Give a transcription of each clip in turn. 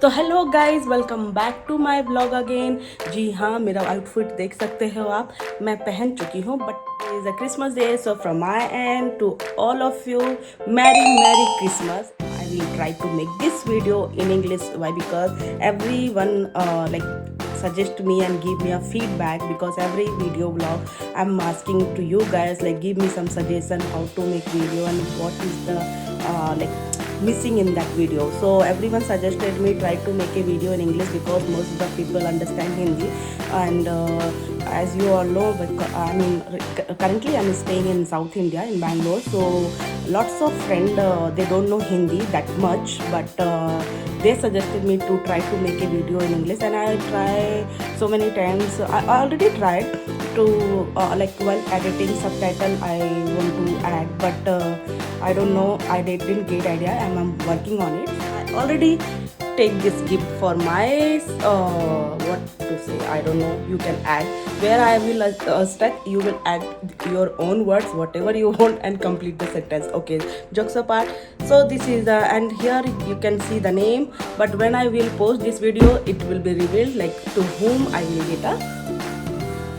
तो hello guys, welcome back to my blog again. जी हाँ, मेरा आउटफिट देख सकते हो आप। मैं पहन चुकी हूँ, but is a Christmas day, so from my end to all of you, merry merry Christmas. I will try to make this video in English. Why? Because everyone like suggest me and give me a feedback, because every video vlog I'm asking to you guys, like, give me some suggestion how to make video and what is the like missing in that video. So everyone suggested me try to make a video in English because most of the people understand Hindi. And as you all know, currently I'm staying in South India in Bangalore. So lots of friends, they don't know Hindi that much, but they suggested me to try to make a video in English, and I try so many times. I already tried to like while editing subtitle I want to add, but I don't know, I didn't get idea, and I'm working on it. I already take this gift for my what to say, I don't know, you can add where I will stuck, you will add your own words whatever you want and complete the sentence. Okay, jokes apart. So this is the, and here you can see the name, but when I will post this video it will be revealed like to whom I will get a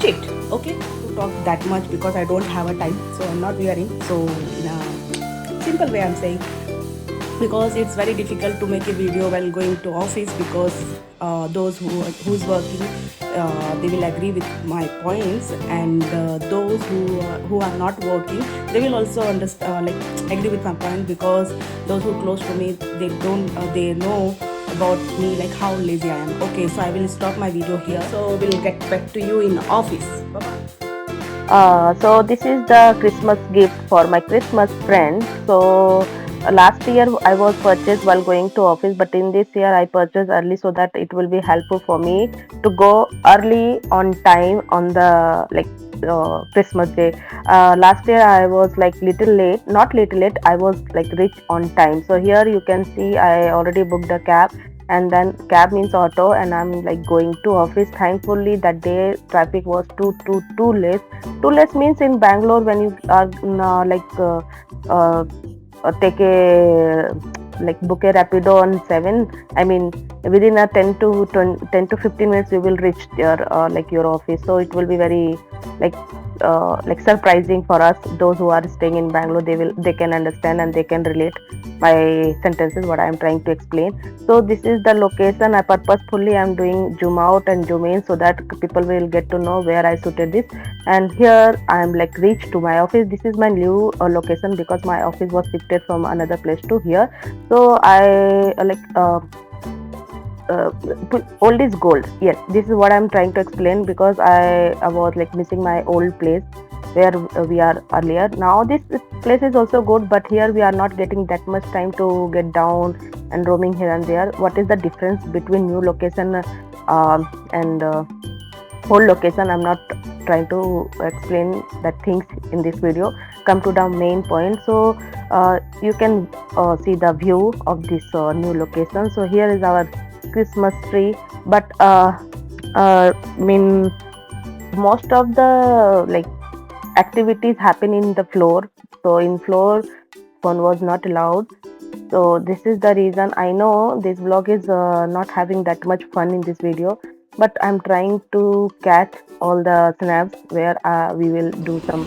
cheat. Okay, to talk that much because I don't have a time, so I'm not wearing. So in a simple way I'm saying, because it's very difficult to make a video while going to office, because those who's working, they will agree with my points, and those who are not working, they will also understand, like, agree with my point, because those who close to me, they don't they know about me, like how lazy I am. Okay, so I will stop my video here, so we'll get back to you in office. Bye bye. So this is the Christmas gift for my Christmas friend. So last year I was purchased while going to office, but in this year I purchased early so that it will be helpful for me to go early on time on the Christmas day. Last year I was like little late, not little late. I was like reach on time. So here you can see I already booked a cab, and then cab means auto, and I'm like going to office. Thankfully that day traffic was too less. Too less means in Bangalore when you are uh, take a like book a rapido on 7, I mean within a 10 to 15 minutes you will reach your like your office. So it will be very like surprising for us, those who are staying in Bangalore. They can understand and they can relate my sentences what I am trying to explain. So this is the location. I purposefully am doing zoom out and zoom in so that people will get to know where I suited this. And here I am like reached to my office. This is my new location because my office was shifted from another place to here. So I uh, old is gold. Yes, this is what I'm trying to explain, because I was like missing my old place where we are earlier. Now this place is also good, but here we are not getting that much time to get down and roaming here and there. What is the difference between new location and whole location? I'm not trying to explain that things in this video. Come to the main point. So you can see the view of this new location. So here is our Christmas tree, but mean most of the like activities happen in the floor. So in floor phone was not allowed. So this is the reason. I know this vlog is not having that much fun in this video, but I'm trying to catch all the snaps where we will do some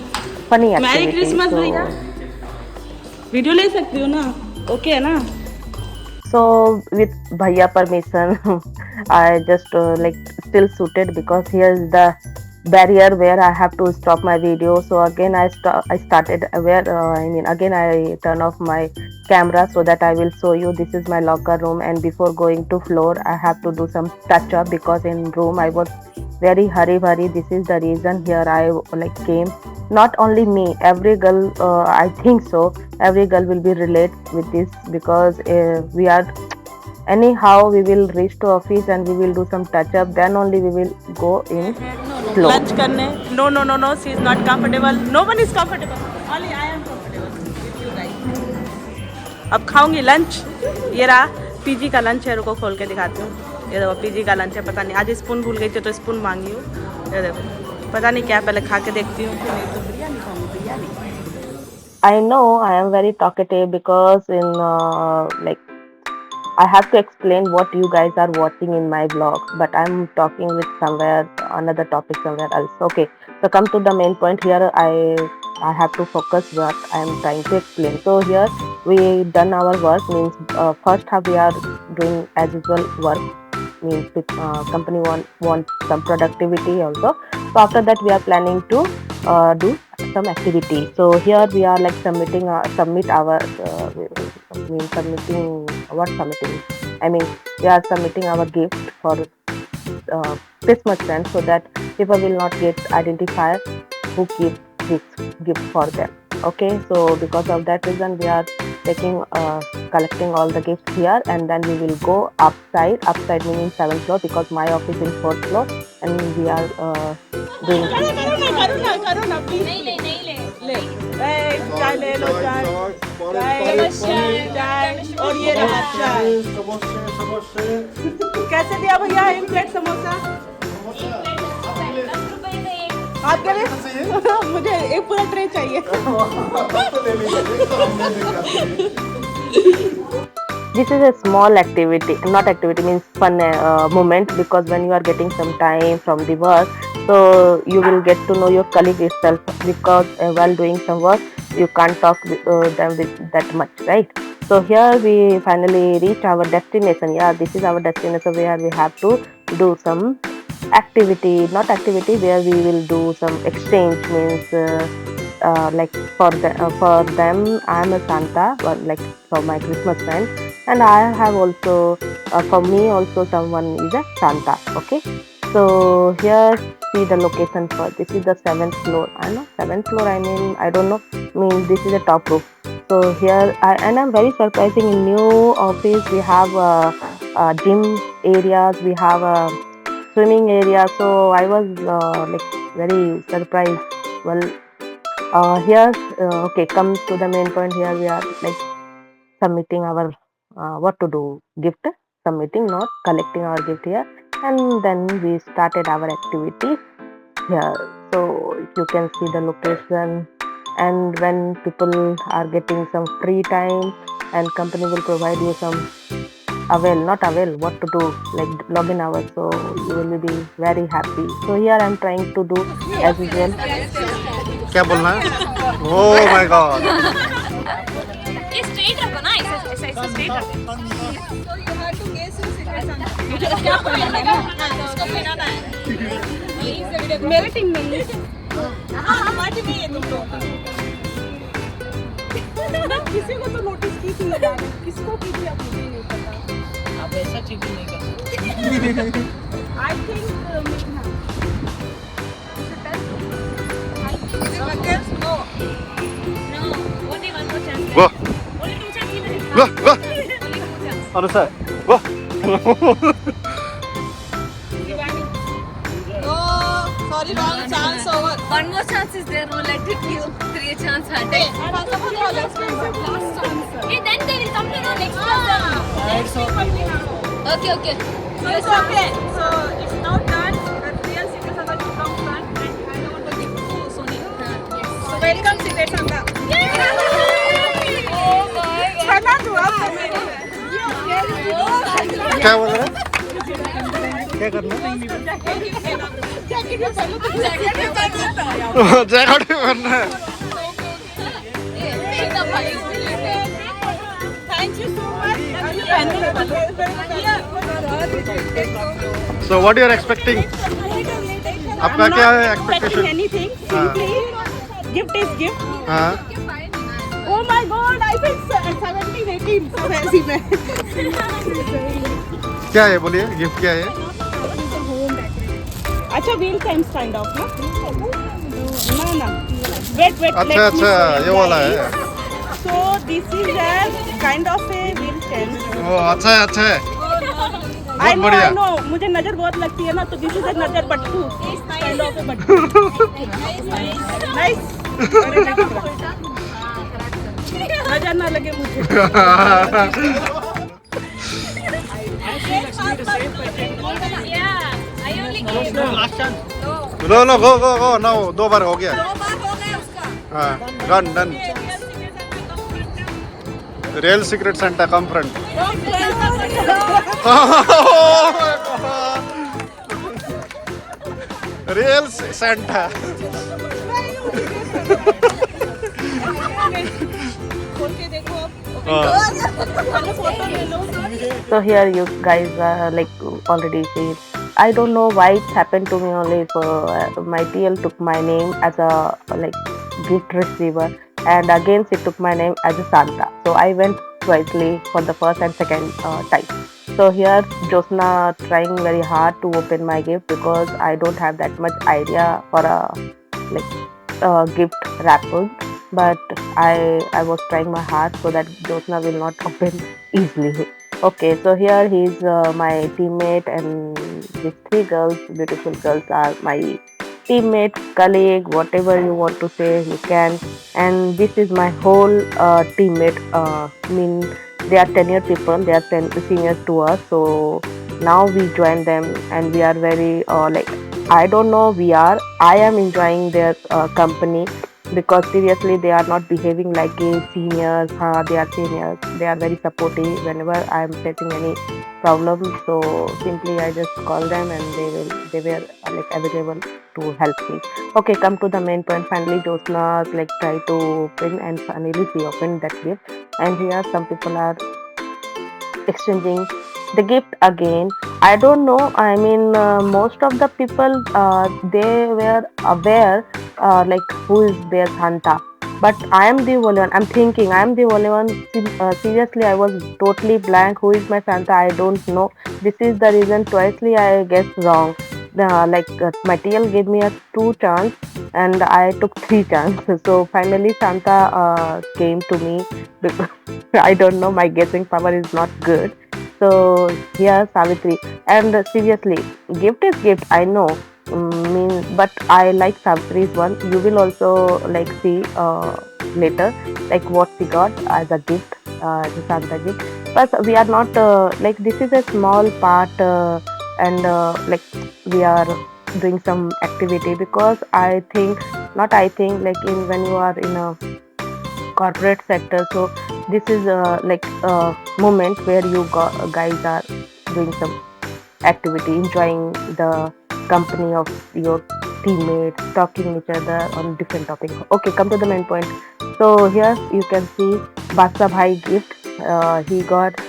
funny merry activities. Christmas भैया, video ले सकती हो ना? Okay है ना? So with Bhaiya permission, I just like still suited, because here is the barrier where I have to stop my video. So again I started where I mean again I turn off my camera so that I will show you. This is my locker room, and before going to floor I have to do some touch up, because in room I was very hurry. This is the reason here I like came. Not only me, every girl, I think so, every girl will be relate with this, because we are anyhow we will reach to office and we will do some touch up, then only we will go in flow. Lunch करने? No no no no, she is not comfortable, no one is comfortable, only I am comfortable with you guys. अब खाऊंगी lunch. ये रहा PG का lunch है, रुको खोल के दिखाती हूँ। ये देखो पीजी का लंच है। पता नहीं आज स्पून भूल गई थी तो स्पून मांगी हूँ। ये देखो, पता नहीं क्या, पहले खा के देखती हूँ। तो बिरयानी खाऊंगी, biryani. I know I am very talkative, because in like I have to explain what you guys are watching in my vlog, but I'm talking with somewhere another topic somewhere else. Okay, so come to the main point here. I have to focus what I am trying to explain. So here we done our work, means first half we are doing as usual work, means company want some productivity also. So after that we are planning to do some activity. So here we are like submitting submitting what submitting, I mean we are submitting our gift for Christmas friends, so that people will not get identifier who give this gift for them. Okay, so because of that reason we are taking collecting all the gifts here, and then we will go upside meaning 7th floor, because my office is 4th floor, and we are doing करो ना please. ले चाय ले लो, चाय और ये रहा चाय। कैसे दिया भैया 1 प्लेट समोसा? आपके लिए मुझे एक पूरा ट्रे चाहिए। This is a small activity, not activity means fun moment, because when you are getting some time from the work, so you will get to know your colleague itself, because while doing some work you can't talk them with that much, right? So here we finally reached our destination. Yeah, this is our destination where we have to do some activity, not activity, where we will do some exchange, means like for them I am a Santa, like for my Christmas friend, and I have also for me also someone is a Santa. Okay, so here see the location for this is the 7th floor. I know 7th floor, I mean I don't know, means this is a top roof. So here and I'm very surprising, in new office we have gym areas, we have swimming area, so I was like very surprised. Well, here okay, come to the main point. Here we are like submitting our what to do, gift submitting, not collecting our gift here, and then we started our activity here. So you can see the location, and when people are getting some free time and company will provide you some not avail, what to do, like login hours, so you will be very happy. So here I'm trying to do as usual. क्या बोलना है? Oh my God! ये straight रखो ना, ऐसे straight रखो। मुझे क्या पहनना है ना, उसको पहनाना है। मेरे टीम में ही। हाँ हमारी टीम में ये तुम लोग। किसी को तो नोटिस की थी मैंने, किसको की थी अब मुझे नहीं पता। आप ऐसा चीटिंग नहीं कर सकते। I think Go, go, go! Only 2 chances. Other side. Go! sorry, wrong chance over. One more chance is there. No, let it give 3 chance. Hey, then they will come to know next person. Okay, okay. So it's okay. So it's now done. The real secret Santa will come front, and I don't want to give to Sony. Yes. So welcome secret Santa. Oh my God. Santa to us. क्या बोल रहा है? क्या करना? Jacket में पहले तो jacket में पहनता है। जैकेट भी पहनना है। Thank you so much. So what you are expecting? आपका क्या है expectation? Anything. Simply, gift is gift. हाँ. Oh my God, I feel 17, 18. So ऐसी में. क्या है बोलिए? गिफ्ट क्या है? अच्छा wheel times kind of ना? ना. Wait. अच्छा अच्छा ये वाला है. So this is a kind of a wheel tent. वो अच्छा है. I know. मुझे नजर बहुत लगती है ना, तो this is a नजर बट्टू. Kind of a Battu. Nice. नजर ना लगे मुझे. Yeah, I only gave. Last chance. No, go. No, 2 बार हो गया. 2 बार हो गया उसका। हाँ, done. Real secret Santa come front. Real Santa. खोल के देखो अब। हाँ। पहले फोटो ले लो। So here you guys like already see. I don't know why it happened to me only. So my TL took my name as a like gift receiver, and again she took my name as a Santa. So I went twicely for the first and second time. So here Josna trying very hard to open my gift because I don't have that much idea for a like gift wrapper. But I was trying my hard so that Josna will not open easily. Okay, so here he's my teammate, and these three girls, beautiful girls, are my teammate, colleague, whatever you want to say, you can. And this is my whole teammate. Mean they are tenured people, they are seniors to us. So now we join them, and we are very like I don't know. I am enjoying their company because seriously they are not behaving like a seniors. They are seniors. They are very supportive whenever I am facing any problem. So simply I just call them, and they were like available to help me. Okay, come to the main point. Finally Josna like try to open, and finally she opened that gift. And here some people are exchanging the gift again. I don't know. I mean, most of the people they were aware like who is their Santa, but I am the only one. I'm thinking I am the only one. Seriously, I was totally blank. Who is my Santa? I don't know. This is the reason twicely I guessed wrong. My TL gave me a 2 chance, and I took 3 chances. So finally Santa came to me because I don't know, my guessing power is not good. So here Savitri, and seriously, gift is gift. I know, but I like Savitri's one. You will also like see later, like what she got as a gift, as a Santa gift. But we are not like this is a small part, and like we are doing some activity because I think, not I think, like in when you are in a corporate sector, so this is like a moment where you guys are doing some activity, enjoying the company of your teammates, talking each other on different topics. Okay, come to the main point. So here you can see Basa Bhai gift. He got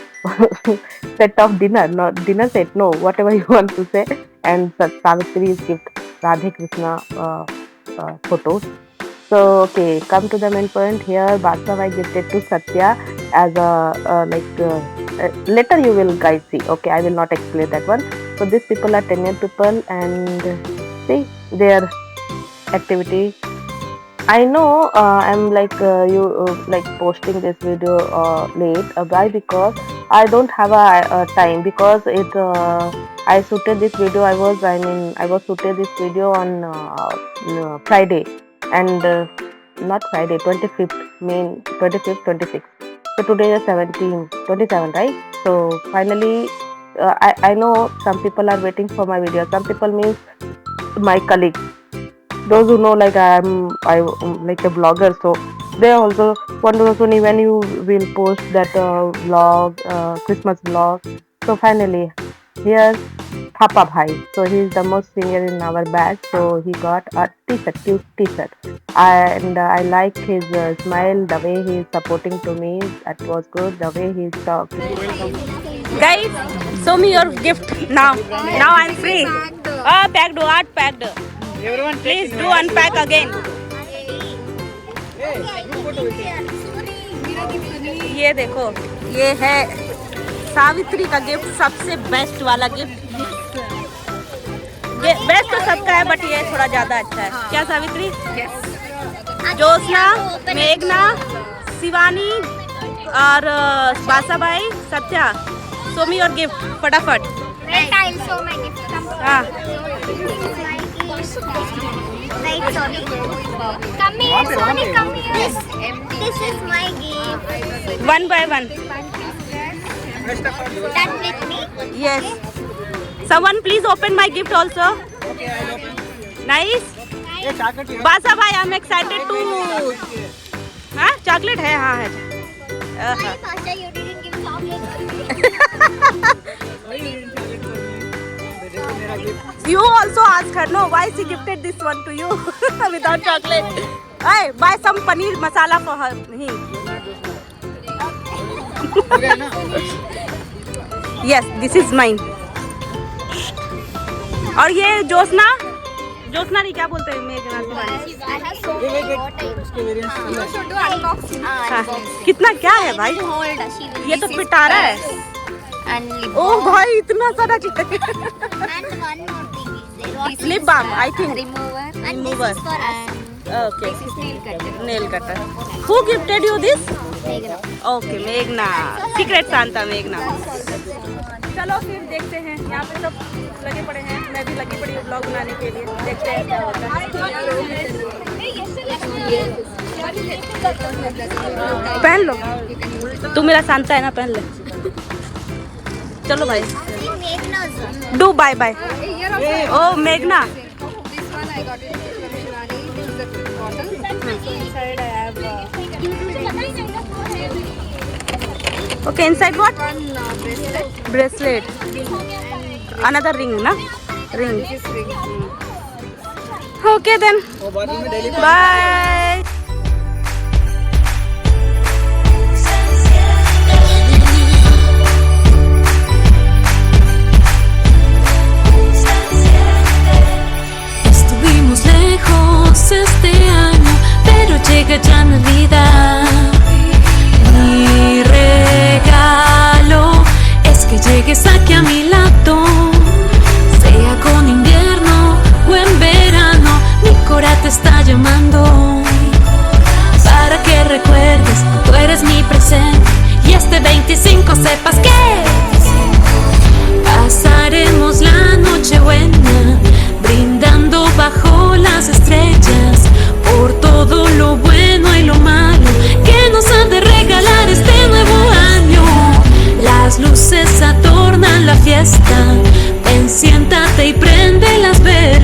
set of dinner, not dinner set, no, whatever you want to say, and Savitri's gift, Radhe Krishna photos. So okay, come to the main point. Here Basa Bhai gifted to Satya as a later you will guys see. Okay, I will not explain that one. So these people are tenured people, and see their activity. I know I'm like like posting this video late. Why? Because I don't have a time, because it I shooted this video. I was shooted this video on Friday, and not Friday, 25th, 25th, 26th. So today is 27, right? So finally, I know some people are waiting for my video. Some people means my colleagues, those who know like I'm like a vlogger, so they also want to know, Suni, when you will post that vlog, Christmas vlog. So finally, here's Thapa Bhai. So he is the most senior in our batch. So he got a t-shirt, cute t-shirt, and I like his smile, the way he is supporting to me. That was good. The way he is talking. Guys, show me your gift now. Now I'm free. Packed, what packed? Please do unpack again. ये देखो, ये है सावित्री का gift, सबसे best वाला gift. ये best तो सबका है, बट ये थोड़ा ज्यादा अच्छा है। क्या सावित्री? ज्योत्सना, मेघना, शिवानी और बासा भाई, Satya, show me your gift, फटाफट। Wait, I'll show my gift. हाँ। Right, Sony. Come here, Sony, come here. This is my gift. One by one. Done with me? Yes. Someone please open my gift also. Nice. बासा भाई, I'm excited to. हाँ, chocolate है, हाँ है। My Pasha, you didn't give chocolate. You also asked her, no, why she gifted this one to you without chocolate? Hey, buy some paneer masala for her. Yes, this is mine. और ये जोशना नहीं क्या बोलते हैं मेघना I have so many more types. You should do unboxing. हाँ, कितना क्या है भाई? ये तो पिटारा है. And lip ओ भाई इतना सारा चीज. and one more thing is there. Lip balm, I think. Remover. And Remover. this is for us. Okay. This is nail cutter. Nail cutter. Who gifted you this? Meghna. Okay, मेघना. Secret Santa मेघना. चलो फिर देखते हैं. यहाँ पे सब लगे पड़े हैं. मैं भी लगी पड़ी हूँ ब्लॉग बनाने के लिए. देखते हैं क्या होता है. पहन लो. तू मेरा सांता है ना, पहन ले. चलो भाई. Meghna's one. Do bye bye. Oh मेघना. This one I got it from Shivani. This is the bottle. Inside I have Okay, inside what? one bracelet. Bracelet. Another ring, na? Ring. This ring. Okay then. Bye. Estuvimos lejos este año, pero llega ya Navidad. Mi regalo es que llegues aquí a mi lado, sea con invierno o en verano. Mi cora te está llamando para que recuerdes, tú eres mi presente y este 25 sepas que pasaremos la noche buena, brindando bajo las estrellas por todo lo bueno y lo malo que nos ha de regalar este nuevo año. Las luces adornan la fiesta, ven, siéntate y prende las velas.